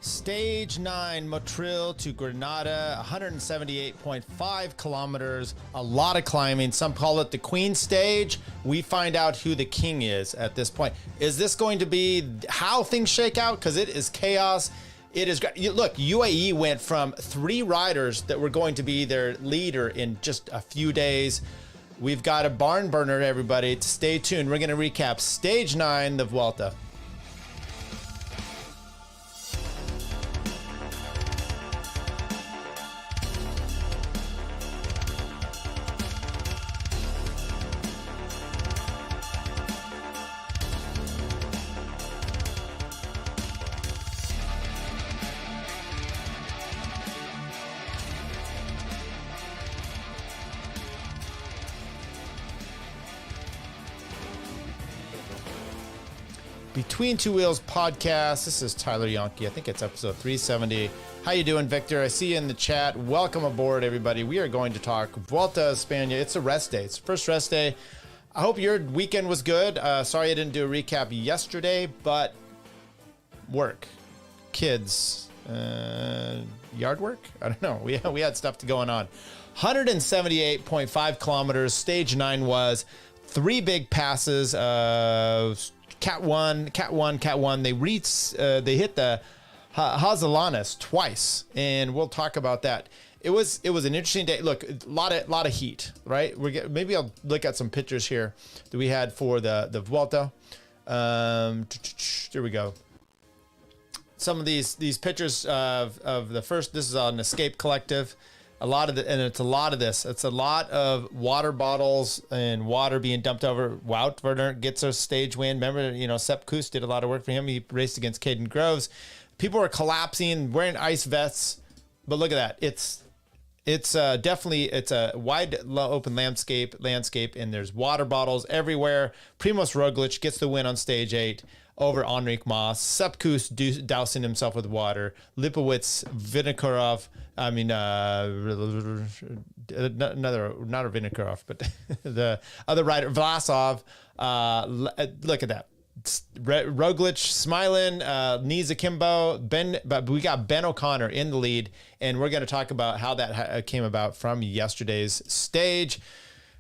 Stage 9, Montril to Granada, 178.5 kilometers, a lot of climbing. Some call it the Queen stage. We find out who the king is at this point. Is this going to be how things shake out? Because it is chaos. It is great. Look, UAE went from 3 riders that were going to be their leader in just a few days. We've got a barn burner, everybody. Stay tuned. We're going to recap Stage 9, the Vuelta. Between Two Wheels podcast. This is Tyler Yonke. I think it's episode 370. How you doing, Victor? I see you in the chat. Welcome aboard, everybody. We are going to talk Vuelta España. It's a rest day. It's the first rest day. I hope your weekend was good. Sorry I didn't do a recap yesterday, but work, kids, yard work. I don't know. We had stuff going on. 178.5 kilometers. Stage 9 was 3 big passes. Cat 1. They hit the Hazalanas twice, and we'll talk about that. It was an interesting day. Look, a lot of heat, right? Maybe I'll look at some pictures here that we had for the Vuelta. Here we go. Some of these pictures of the first. This is on Escape Collective. It's a lot of water bottles and water being dumped over. Wout Werner gets a stage win. Remember, Sepp Kuss did a lot of work for him. He raced against Caden Groves. People are collapsing, wearing ice vests. But look at that. It's definitely a wide open landscape, and there's water bottles everywhere. Primoz Roglic gets the win on stage 8 over Enric Mas. Sepp Kuss dousing himself with water. Lipowitz, Vinokurov. Not a Vinokurov, but the other rider, Vlasov. Look at that. Roglic smiling, knees akimbo. But we got Ben O'Connor in the lead, and we're going to talk about how that came about from yesterday's stage.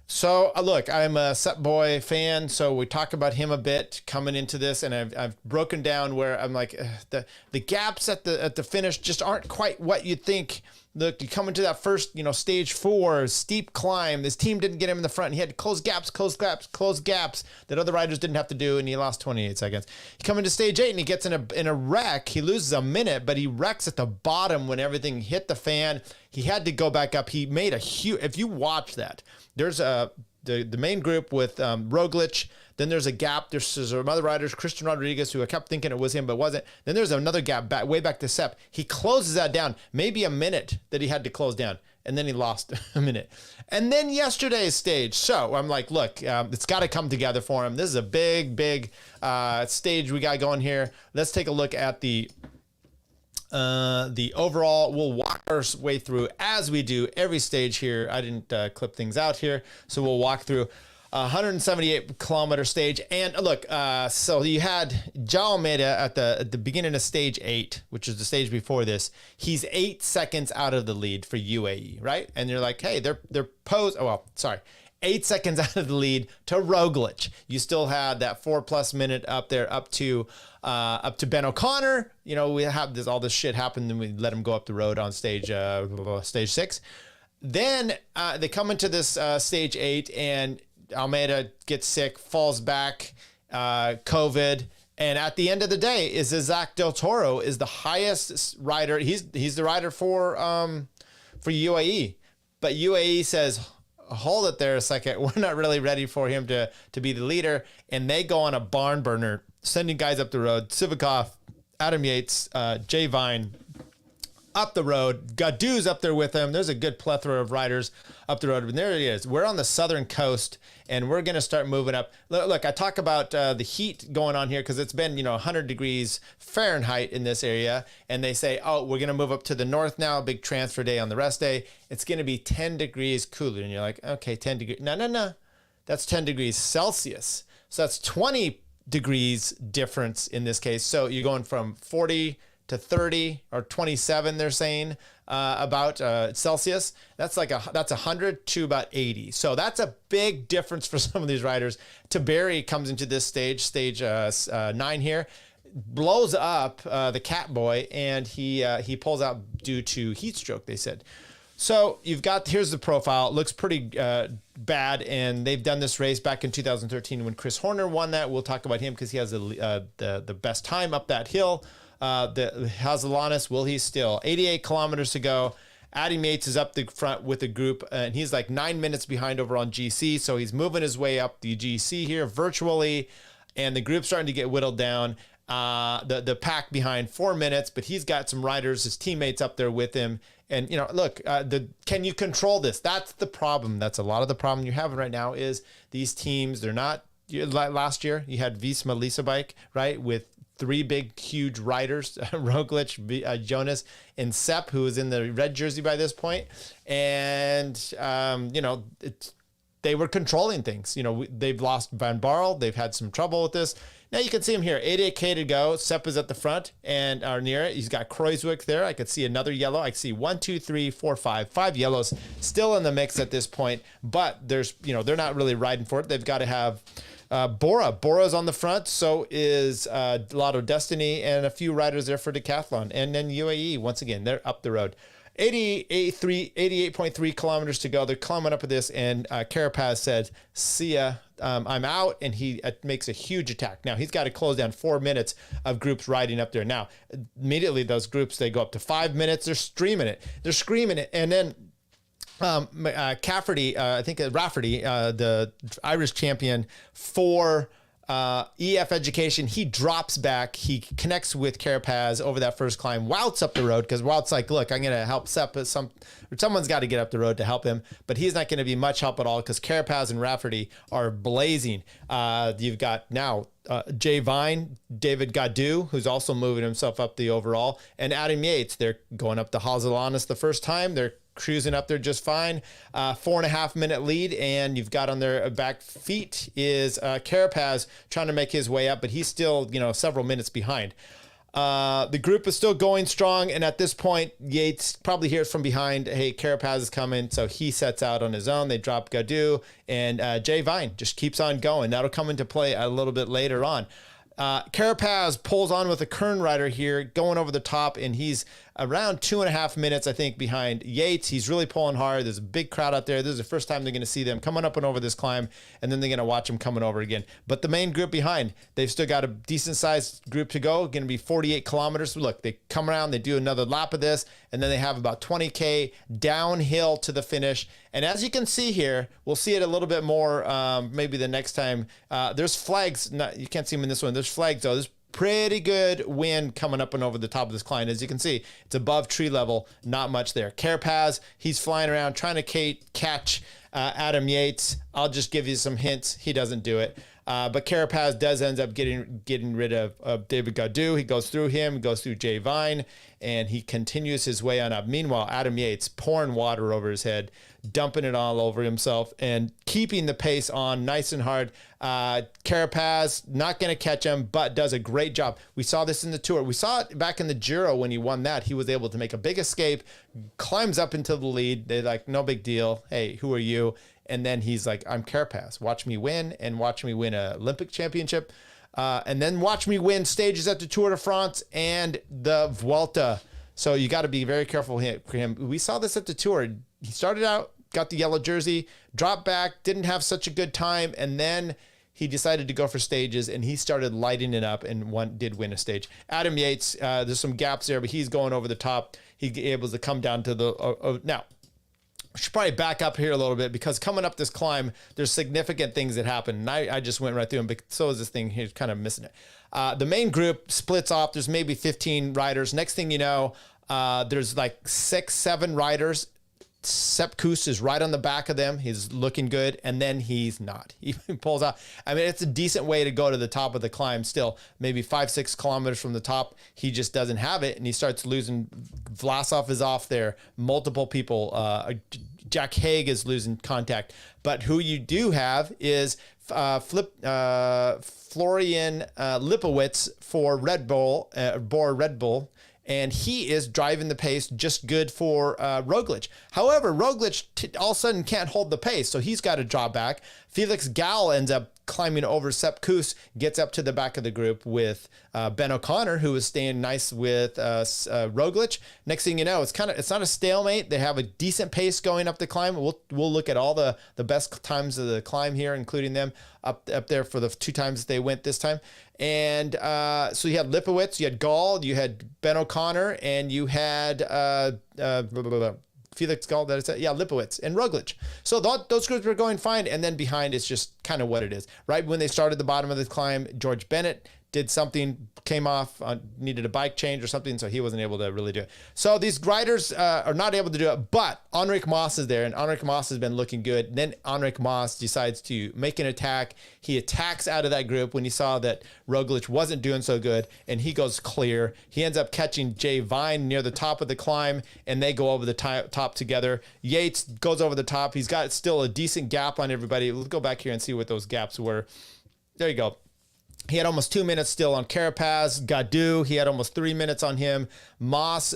So look, I'm a Sepp Boy fan, so we talk about him a bit coming into this, and I've broken down where I'm like the gaps at the finish just aren't quite what you'd think. Look, you come into that first, stage 4 steep climb. This team didn't get him in the front. And he had to close gaps that other riders didn't have to do, and he lost 28 seconds. You come into stage 8 and he gets in a wreck. He loses a minute, but he wrecks at the bottom when everything hit the fan. He had to go back up. He made a huge. If you watch that, there's the main group with Roglic. Then there's a gap. There's some other riders, Christian Rodriguez, who I kept thinking it was him, but wasn't. Then there's another gap way back to Sepp. He closes that down, maybe a minute that he had to close down, and then he lost a minute. And then yesterday's stage. So I'm like, look, it's got to come together for him. This is a big stage we got going here. Let's take a look at the overall. We'll walk our way through as we do every stage here. I didn't clip things out here, so we'll walk through 178 kilometer stage. And look, so you had João Almeida at the beginning of stage 8, which is the stage before this. He's 8 seconds out of the lead for UAE, right? And you're like, hey, they're 8 seconds out of the lead to Roglic. You still had that 4+ minute up there, up to Ben O'Connor. We have all this shit happen, and we let him go up the road on stage 6. Then they come into this stage 8, and Almeida gets sick, falls back, COVID. And at the end of the day, Isaac Del Toro is the highest rider. He's the rider for UAE. But UAE says, hold it there a second. We're not really ready for him to be the leader. And they go on a barn burner, sending guys up the road. Sivakov, Adam Yates, Jay Vine up the road. Gadou's up there with him. There's a good plethora of riders up the road. And there he is. We're on the southern coast, and we're going to start moving up. Look, I talk about the heat going on here because it's been, 100 degrees Fahrenheit in this area. And they say, oh, we're going to move up to the north now. Big transfer day on the rest day. It's going to be 10 degrees cooler. And you're like, okay, 10 degrees. No. That's 10 degrees Celsius. So that's 20 degrees difference in this case. So you're going from 40 to 30 or 27, they're saying about Celsius. That's that's 100 to about 80. So that's a big difference for some of these riders. Taberi comes into this stage 9 here, blows up the cat boy, and he pulls out due to heat stroke, they said. So you've got, here's the profile. It looks pretty bad, and they've done this race back in 2013 when Chris Horner won that. We'll talk about him because he has the best time up that hill. The Hazellanis, will he still? 88 kilometers to go. Adam Yates is up the front with the group, and he's like 9 minutes behind over on GC, so he's moving his way up the GC here virtually, and the group's starting to get whittled down. The pack behind 4 minutes, but he's got some riders, his teammates up there with him. And, you know, look, can you control this? That's the problem. That's a lot of the problem you're having right now is these teams, they're not, last year you had Visma Lisa Bike, right, with 3 big, huge riders, Roglic, Jonas, and Sepp, who was in the red jersey by this point. And, you know, they were controlling things. You know, they've lost Van Barl. They've had some trouble with this. Now you can see him here, 88K to go. Sepp is at the front and are near it. He's got Kreuzwick there. I could see another yellow. I can see 1, 2, 3, 4, 5 yellows still in the mix at this point. But there's, you know, they're not really riding for it. They've got to have Bora. Bora's on the front. So is Lotto Destiny and a few riders there for Decathlon. And then UAE, once again, they're up the road. 88.3 kilometers to go. They're climbing up with this, and Carapaz said, see ya, I'm out, and he makes a huge attack. Now, he's got to close down 4 minutes of groups riding up there. Now, immediately those groups, they go up to 5 minutes. They're streaming it. They're screaming it. And then Rafferty, the Irish champion for EF Education, he drops back. He connects with Carapaz over that first climb. Wout's up the road because Wout's like, look, I'm going to help Sepp. Someone's got to get up the road to help him, but he's not going to be much help at all because Carapaz and Rafferty are blazing. You've got now Jay Vine, David Gaudu, who's also moving himself up the overall, and Adam Yates. They're going up to Hazellanis the first time. They're cruising up there just fine. 4.5 minute lead, and you've got on their back feet is Carapaz trying to make his way up, but he's still, you know, several minutes behind. The group is still going strong, and at this point, Yates probably hears from behind, hey, Carapaz is coming, so he sets out on his own. They drop Gaudu, and Jay Vine just keeps on going. That'll come into play a little bit later on. Carapaz pulls on with a Kern rider here, going over the top, and he's around 2.5 minutes, I think, behind Yates. He's really pulling hard. There's a big crowd out there. This is the first time they're going to see them coming up and over this climb, and then they're going to watch them coming over again. But the main group behind, they've still got a decent-sized group to go, going to be 48 kilometers. Look, they come around, they do another lap of this, and then they have about 20K downhill to the finish. And as you can see here, we'll see it a little bit more maybe the next time. There's flags. You can't see them in this one. There's flags, though. There's pretty good wind coming up and over the top of this climb. As you can see, it's above tree level, not much there. Carapaz, he's flying around trying to catch Adam Yates. I'll just give you some hints. He doesn't do it. But Carapaz does end up getting rid of David Gaudu. He goes through him, goes through Jay Vine, and he continues his way on up. Meanwhile, Adam Yates pouring water over his head, dumping it all over himself, and keeping the pace on nice and hard. Carapaz, not going to catch him, but does a great job. We saw this in the Tour. We saw it back in the Giro when he won that. He was able to make a big escape, climbs up into the lead. They're like, no big deal. Hey, who are you? And then he's like, I'm Carapaz. Watch me win, and watch me win an Olympic championship. And then watch me win stages at the Tour de France and the Vuelta. So you got to be very careful for him. We saw this at the Tour. He started out, got the yellow jersey, dropped back, didn't have such a good time, and then he decided to go for stages, and he started lighting it up and did win a stage. Adam Yates, there's some gaps there, but he's going over the top. He's able to come down to the now. I should probably back up here a little bit because coming up this climb, there's significant things that happen. And I just went right through them, but so is this thing here, kind of missing it. The main group splits off. There's maybe 15 riders. Next thing you know, there's like 6, 7 riders. Sepp Kuss is right on the back of them. He's looking good, and then he's not. He pulls out. I mean, it's a decent way to go to the top of the climb still, maybe 5, 6 kilometers from the top. He just doesn't have it, and he starts losing. Vlasov is off there. Multiple people. Jack Haig is losing contact. But who you do have is Florian Lipowitz for Red Bull, Red Bull. and he is driving the pace just good for Roglic. However, Roglic all of a sudden can't hold the pace, so he's got to draw back. Felix Gall ends up climbing over Sepp Kuss, gets up to the back of the group with Ben O'Connor, who is staying nice with Roglic. Next thing you know, it's not a stalemate. They have a decent pace going up the climb. We'll look at all the best times of the climb here, including them up there for the 2 times they went this time. And so you had Lipowitz, you had Gall, you had Ben O'Connor, and you had Felix Gall, that is it. Yeah, Lipowitz and Roglic. So those groups were going fine. And then behind is just kind of what it is. Right when they started the bottom of the climb, George Bennett did something, came off, needed a bike change or something, so he wasn't able to really do it. So these riders are not able to do it, but Enric Mas is there, and Enric Mas has been looking good. And then Enric Mas decides to make an attack. He attacks out of that group when he saw that Roglic wasn't doing so good, and he goes clear. He ends up catching Jay Vine near the top of the climb, and they go over the top together. Yates goes over the top. He's got still a decent gap on everybody. Let's go back here and see what those gaps were. There you go. He had almost 2 minutes still on Carapaz. Gaudu, he had almost 3 minutes on him. Moss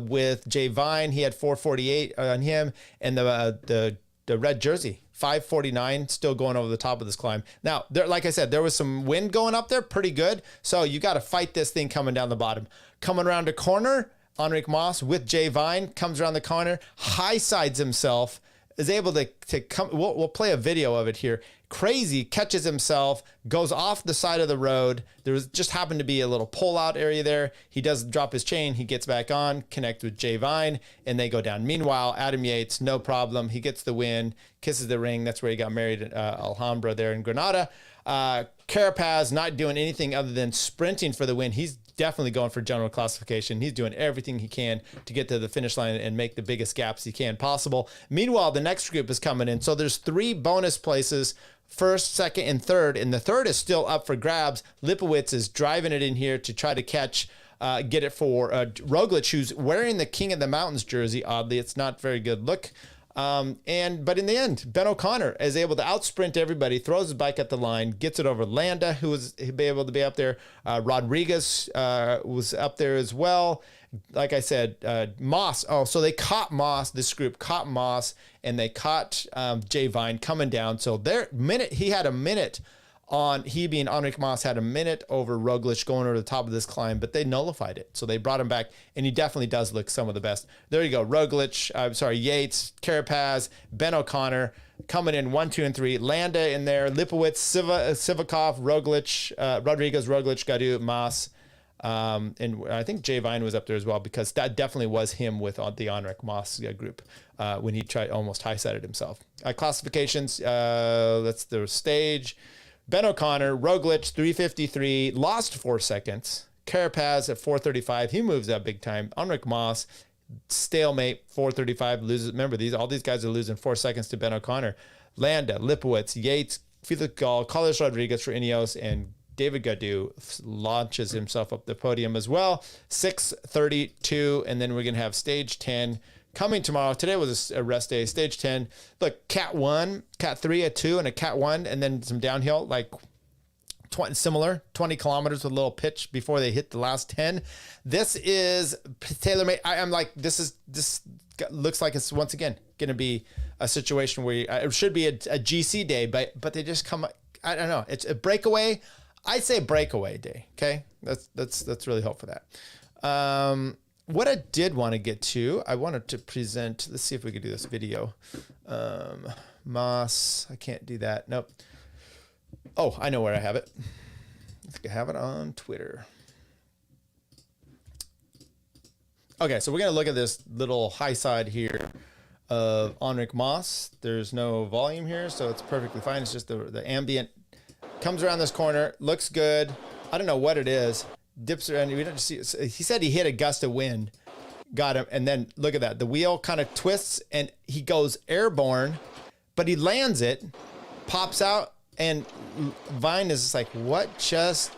with Jay Vine, he had 4:48 on him. And the red jersey, 5:49, still going over the top of this climb. Now, like I said, there was some wind going up there, pretty good. So you got to fight this thing coming down the bottom. Coming around a corner, Enric Mas with Jay Vine comes around the corner, high sides himself, is able to come. We'll play a video of it here. Crazy, catches himself, goes off the side of the road. There was just happened to be a little pull-out area there. He does drop his chain. He gets back on, connect with Jay Vine, and they go down. Meanwhile, Adam Yates, no problem. He gets the win, kisses the ring. That's where he got married at Alhambra there in Granada. Carapaz not doing anything other than sprinting for the win. He's definitely going for general classification. He's doing everything he can to get to the finish line and make the biggest gaps he can possible. Meanwhile, the next group is coming in. So there's 3 bonus places, first, second, and third. And the third is still up for grabs. Lipowitz is driving it in here to try to catch, get it for Roglic, who's wearing the King of the Mountains jersey. Oddly, it's not very good look. But in the end, Ben O'Connor is able to outsprint everybody, throws his bike at the line, gets it over Landa, who was able to be up there. Rodriguez was up there as well. Like I said, Moss. Oh, so they caught Moss. This group caught Moss, and they caught Jay Vine coming down. So he had a minute on, he being Enric Mas had a minute over Roglic going over the top of this climb, but they nullified it. So they brought him back, and he definitely does look some of the best. There you go. Yates, Carapaz, Ben O'Connor coming in 1, 2, and 3. Landa in there, Lipowitz, Sivakov, Roglic, Rodriguez, Roglic, Gaudu, Mas. And I think Jay Vine was up there as well, because that definitely was him with the Enric Mas group when he tried almost high-sided himself. Classifications, that's the stage. Ben O'Connor, Roglic, 3:53, lost 4 seconds. Carapaz at 4:35, he moves up big time. Enric Mas, stalemate, 4:35, loses. Remember, all these guys are losing 4 seconds to Ben O'Connor. Landa, Lipowitz, Yates, Felix Gall, Carlos Rodriguez for Ineos, and David Gaudu launches himself up the podium as well. 6:32, and then we're going to have stage 10 coming tomorrow. Today was a rest day. Stage 10. Look, Cat 1, Cat 3, a 2, and a Cat 1, and then some downhill, like 20 kilometers with a little pitch before they hit the last 10. This is tailor-made. I'm like, this looks like it's once again going to be a situation where it should be a GC day, but they just come. I don't know. It's a breakaway. I say breakaway day. Okay, let's really hope for that. What I did want to get to, I wanted to present. Let's see if we could do this video. Moss, I can't do that. Nope. Oh, I know where I have it. I think I have it on Twitter. Okay, so we're going to look at this little high side here of Enric Mas. There's no volume here, so it's perfectly fine. It's just the ambient. Comes around this corner, looks good. I don't know what it is. Dips around. We don't see. He said he hit a gust of wind, got him, and then look at that. The wheel kind of twists, and he goes airborne, but he lands it, pops out, and Vine is just like, what just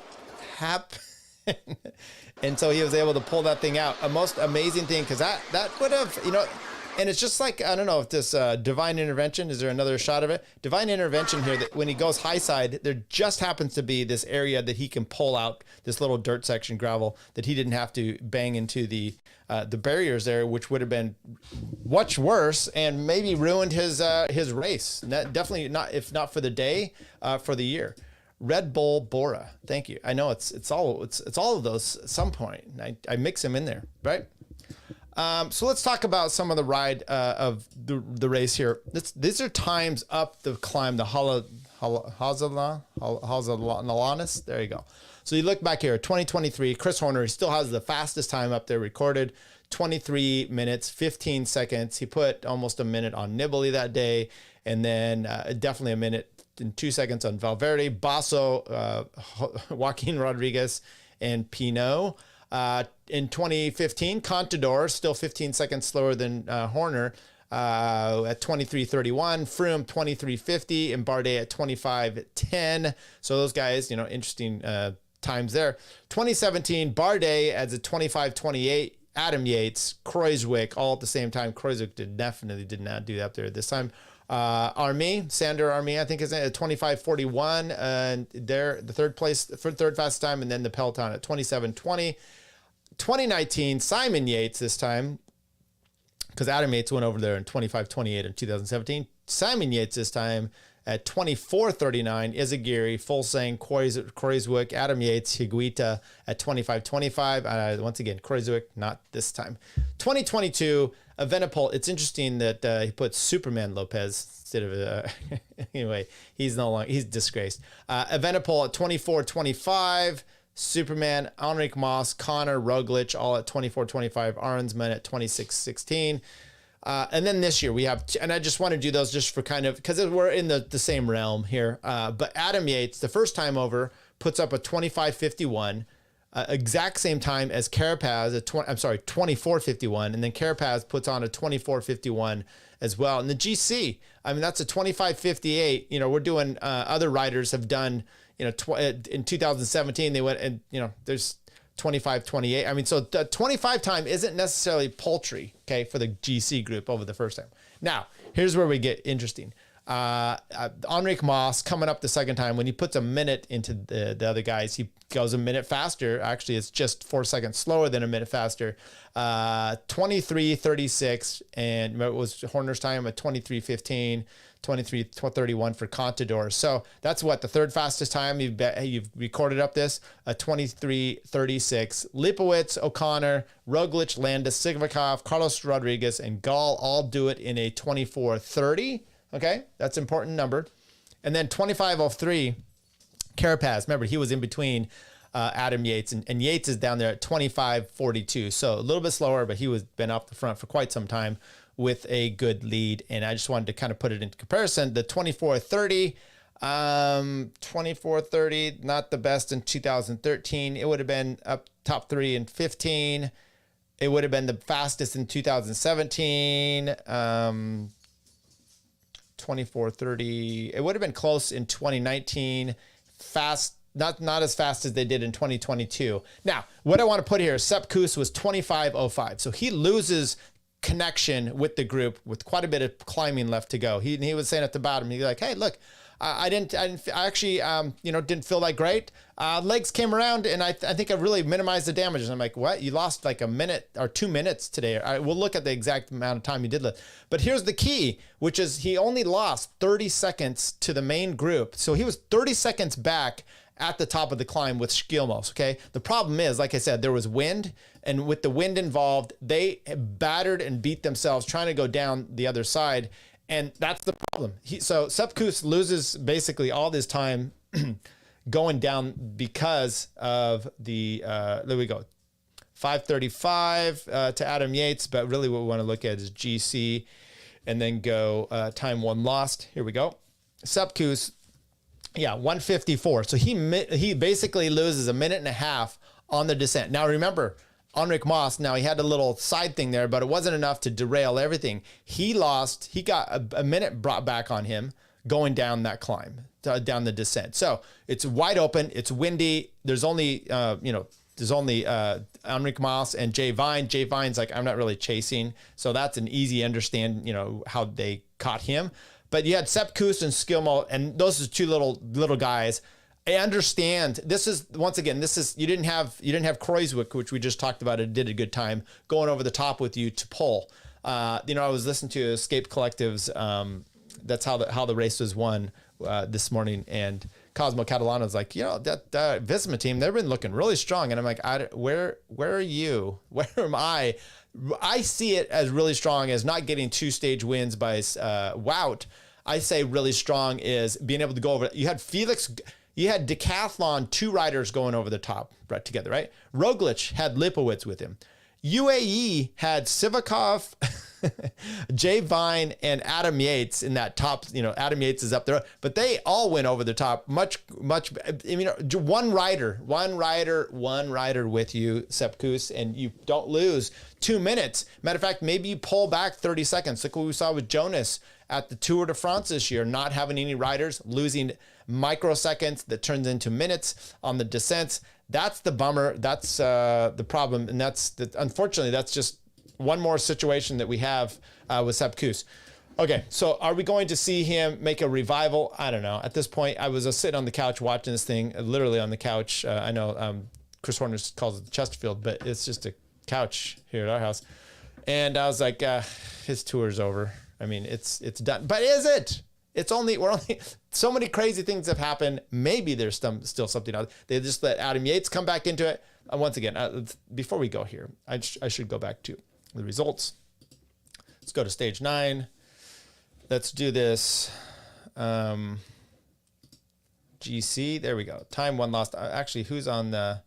happened? And so he was able to pull that thing out. A most amazing thing, because that would have, And it's just like, I don't know if this divine intervention, is there another shot of it? Divine intervention here, that when he goes high side, there just happens to be this area that he can pull out, this little dirt section, gravel, that he didn't have to bang into the barriers there, which would have been much worse and maybe ruined his race. Definitely not, if not for the day, for the year. Red Bull Bora, thank you. I know it's all of those at some point. I mix them in there, right? So let's talk about some of the ride of the race here. These are times up the climb, the Hazalanis. There you go. So you look back here, 2023, Chris Horner, he still has the fastest time up there recorded, 23 minutes, 15 seconds. He put almost a minute on Nibali that day, and then definitely a minute and 2 seconds on Valverde, Basso, Joaquin Rodriguez, and Pinot. In 2015, Contador, still 15 seconds slower than Horner at 23:31, Froome 23:50, and Bardet at 25:10. So those guys, interesting times there. 2017, Bardet as a 25:28, Adam Yates, Kruijswijk, all at the same time. Kruijswijk definitely did not do that up there this time. Sander Army, I think is at 25:41, and they're the third fastest time, and then the peloton at 27:20. 2019, Simon Yates this time, because Adam Yates went over there in 25:28 in 2017. Simon Yates this time at 24:39, Izagiri, Fulsang, Kruijswijk, Adam Yates, Higuita at 25:25. Once again, Kruijswijk, not this time. 2022, Evenepoel. It's interesting that he put Superman Lopez instead of anyway. He's disgraced. Evenepoel at 24:25. Superman, Enric Mas, Connor, Roglic, all at 24:25. Arnsman at 26:16. And then this year we have, and I just want to do those just for kind of, because we're in the same realm here. But Adam Yates, the first time over, puts up a 25:51, exact same time as Carapaz at 24:51, and then Carapaz puts on a 24:51 as well. And the GC, I mean, that's a 25:58. We're doing, other riders have done, in 2017, they went and, there's 25:28. I mean, so the 25 time isn't necessarily paltry, okay, for the GC group over the first time. Now, here's where we get interesting. Enric Mas coming up the second time, when he puts a minute into the other guys, he goes a minute faster. Actually, it's just 4 seconds slower than a minute faster. 23:36, and it was Horner's time at 23:15. 23:31 for Contador. So that's what the third fastest time you've recorded up this, a 23:36. Lipowitz, O'Connor, Roglic, Landis, Sigvakov, Carlos Rodriguez, and Gall all do it in a 24:30. Okay, that's an important number. And then 25:03, Carapaz. Remember, he was in between Adam Yates, and Yates is down there at 25:42. So a little bit slower, but he was been up the front for quite some time with a good lead. And I just wanted to kind of put it into comparison. The 24:30, 24:30, not the best in 2013. It would have been up top 3 in 15. It would have been the fastest in 2017. 24:30. It would have been close in 2019. Fast, not as fast as they did in 2022. Now, what I want to put here, Sepp Kuss was 25:05. So he loses connection with the group with quite a bit of climbing left to go. He was saying at the bottom, he's like, hey, look, I actually didn't feel that great. Legs came around, and I think I really minimized the damage. And I'm like, what? You lost like a minute or 2 minutes today. We'll look at the exact amount of time you did live. But here's the key, which is he only lost 30 seconds to the main group. So he was 30 seconds back at the top of the climb with Skilmos, okay? The problem is, like I said, there was wind, and with the wind involved, they battered and beat themselves trying to go down the other side, and that's the problem. So Sepp Kuss loses basically all this time going down because of the, there we go, 5:35 to Adam Yates, but really what we want to look at is GC, and then go time one lost. Here we go. Sepp Kuss, 1:54. So he basically loses a minute and a half on the descent. Now remember, Enric Mas, now he had a little side thing there, but it wasn't enough to derail everything. He got a minute brought back on him going down that climb, down the descent. So it's wide open, it's windy. There's only, there's only Enric Mas and Jay Vine. Jay Vine's like, I'm not really chasing. So that's an easy understand, how they caught him. But you had Sepp Kuss and Skilmo, and those are two little guys. I understand. This is, once again, you didn't have Kreuzwick, which we just talked about. It did a good time going over the top with you to pull. I was listening to Escape Collective's. That's how the race was won this morning, and Cosmo Catalano's like, that Visma team, they've been looking really strong, and I'm like, where are you? Where am I? I see it as really strong as not getting 2-stage wins by Wout. I say really strong is being able to go over. You had Felix. You had Decathlon, 2 riders going over the top right together, right? Roglic had Lipowitz with him. UAE had Sivakov, Jay Vine, and Adam Yates in that top. Adam Yates is up there, but they all went over the top. Much. One rider with you, Sepp Kuss, and you don't lose 2 minutes. Matter of fact, maybe you pull back 30 seconds. Look what we saw with Jonas at the Tour de France this year, not having any riders, losing microseconds that turns into minutes on the descents. That's the bummer. That's the problem. And unfortunately, that's just one more situation that we have with Sepp Kuss. Okay, so are we going to see him make a revival? I don't know. At this point, I was sitting on the couch watching this thing, literally on the couch. I know Chris Horner calls it the Chesterfield, but it's just a couch here at our house. And I was like, his tour's over. I mean, it's done. But is it? We're only so many crazy things have happened. Maybe there's still something else. They just let Adam Yates come back into it. Once again, before we go here, I should go back to the results. Let's go to stage 9. Let's do this. GC. There we go. Time 1 lost. Actually, who's on the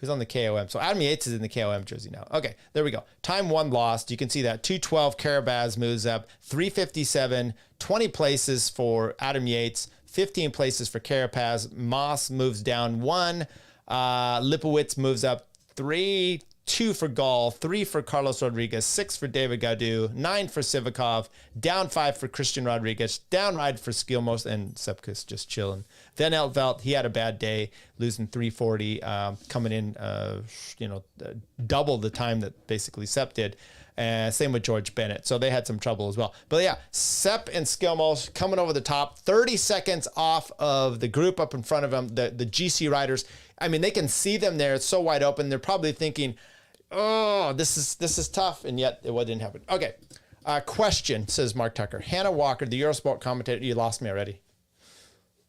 KOM? So Adam Yates is in the KOM jersey now. Okay, there we go. Time 1 lost. You can see that 212 Carabaz moves up, 357, 20 places for Adam Yates, 15 places for Carapaz. Moss moves down 1. Lipowitz moves up 3. 2 for Gall, 3 for Carlos Rodriguez, 6 for David Gaudu, 9 for Sivakov, down 5 for Christian Rodriguez, down ride for Skilmos, and Sepp Kuss just chilling. Then Eltveld, he had a bad day, losing 340, coming in, double the time that basically Sepp did. Same with George Bennett. So they had some trouble as well. But yeah, Sepp and Skilmos coming over the top, 30 seconds off of the group up in front of them, the GC riders. I mean, they can see them there. It's so wide open. They're probably thinking, oh, this is tough, and yet it didn't happen. Okay, question, says Mark Tucker. Hannah Walker, the Eurosport commentator, you lost me already.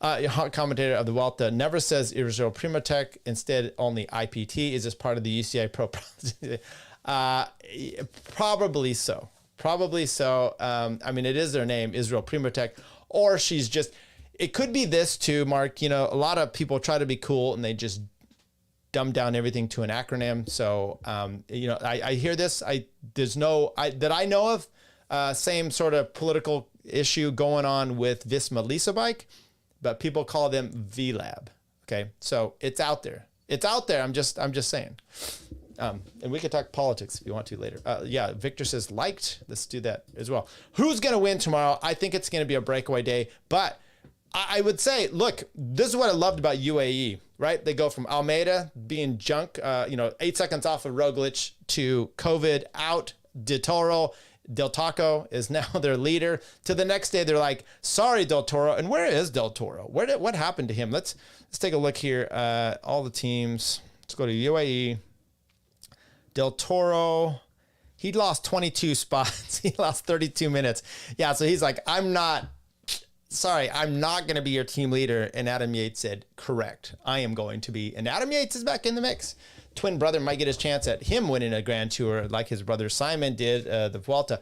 Commentator of the Vuelta never says Israel Primatech, instead only IPT. Is this part of the UCI Pro? Probably so. I mean, it is their name, Israel Primatech, or she's just, it could be this too, Mark. A lot of people try to be cool and they just dumb down everything to an acronym. So, I hear this. That I know of, same sort of political issue going on with Visma Lisa Bike, but people call them VLab. Okay. So it's out there. I'm just saying. And we could talk politics if you want to later. Yeah. Victor says liked. Let's do that as well. Who's going to win tomorrow? I think it's going to be a breakaway day, but I would say, look, this is what I loved about UAE, right? They go from Almeida being junk, 8 seconds off of Roglic, to COVID out. Del Taco is now their leader. To the next day, they're like, sorry, Del Toro. And where is Del Toro? What happened to him? Let's take a look here. All the teams. Let's go to UAE. Del Toro, he lost 22 spots. He lost 32 minutes. Yeah, so he's like, I'm not going to be your team leader. And Adam Yates said, correct, I am going to be. And Adam Yates is back in the mix. Twin brother might get his chance at him winning a Grand Tour like his brother Simon did, the Vuelta.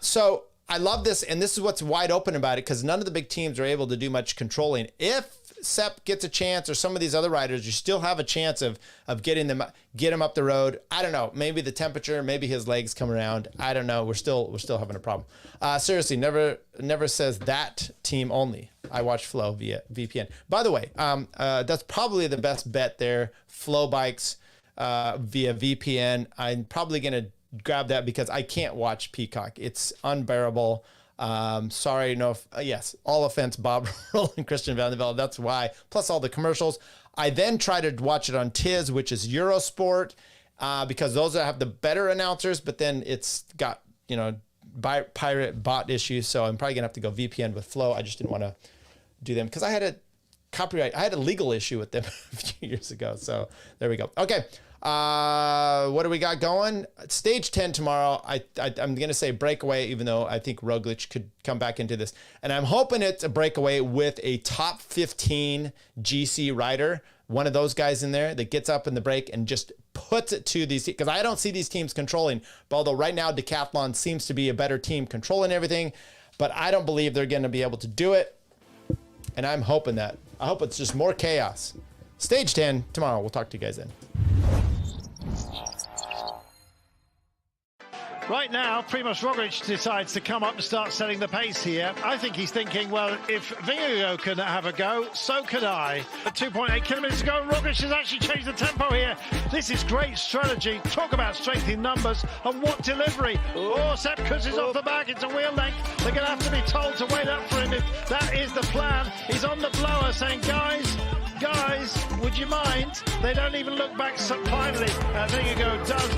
So I love this, and this is what's wide open about it, because none of the big teams are able to do much controlling. If Sepp gets a chance, or some of these other riders, you still have a chance of get him up the road. I don't know. Maybe the temperature, maybe his legs come around. I don't know. We're still having a problem. Seriously, never says that team only. I watch Flow via VPN. By the way, that's probably the best bet there. Flow bikes via VPN. I'm probably gonna grab that because I can't watch Peacock. It's unbearable. Sorry, no, yes, all offense, Bob Roll and Christian Van der Velde. That's why. Plus all the commercials. I then try to watch it on Tiz, which is Eurosport, because those have the better announcers, but then it's got, you know, pirate bot issues. So I'm probably gonna have to go VPN with Flow. I just didn't want to do them because I had a legal issue with them a few years ago. So there we go. Okay. What do we got going? Stage 10 tomorrow. I'm going to say breakaway, even though I think Roglic could come back into this. And I'm hoping it's a breakaway with a top 15 GC rider, one of those guys in there that gets up in the break and just puts it to these, because I don't see these teams controlling. But although right now Decathlon seems to be a better team controlling everything, but I don't believe they're going to be able to do it. And I'm hoping that. I hope it's just more chaos. Stage 10 tomorrow. We'll talk to you guys then. Right now, Primož Roglic decides to come up and start setting the pace here. I think he's thinking, well, if Vingegaard can have a go, so can I. At 2.8 kilometers to go, Roglic has actually changed the tempo here. This is great strategy. Talk about strength in numbers, and what delivery. Oh, Sepp Kuss is off the back. It's a wheel length. They're going to have to be told to wait up for him if that is the plan. He's on the blower saying, guys, would you mind? They don't even look back. So finally, Vingegaard does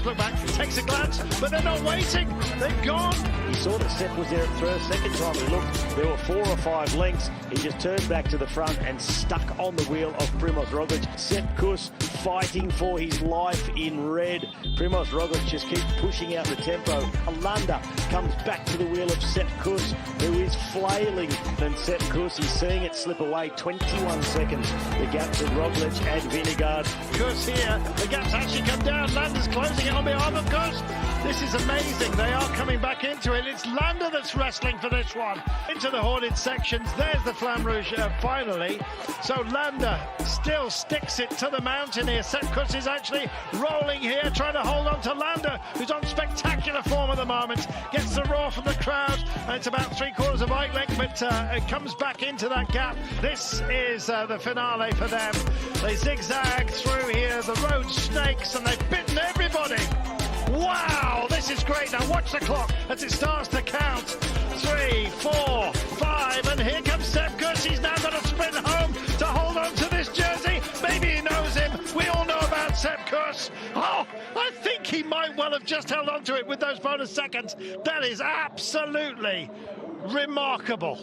look back, takes a glance, but they're not waiting. They've gone. He saw that Sepp was there at first. Second time he looked, there were 4 or 5 lengths. He just turned back to the front and stuck on the wheel of Primož Roglic. Sepp Kuss fighting for his life in red. Primož Roglic just keeps pushing out the tempo. Alanda comes back to the wheel of Sepp Kuss, who is flailing. And Sepp Kuss is seeing it slip away. 21 seconds. The gap to Roglic and Vingegaard. Kuss here. The gap's actually come down. Landa's closing it on behalf of Kuss. This is amazing. They are coming back into it. It's Landa that's wrestling for this one. Into the hoarded sections. There's the Flamme Rouge finally. So Landa still sticks it to the mountain here. Sepp Kuss is actually rolling here, trying to hold on to Landa, who's on spectacular form at the moment. Gets the roar from the crowd, and it's about 3/4 of bike length, but it comes back into that gap. This is the finale for them. They zigzag through here, the road snakes, and they've bitten everybody. Wow, this is great. Now watch the clock as it starts to count. 3, 4, 5, and here comes Sepp Kuss. He's now got to sprint home to hold on to this jersey. Maybe he knows him. We all know about Sepp Kuss. Oh, I think he might well have just held on to it with those bonus seconds. That is absolutely remarkable.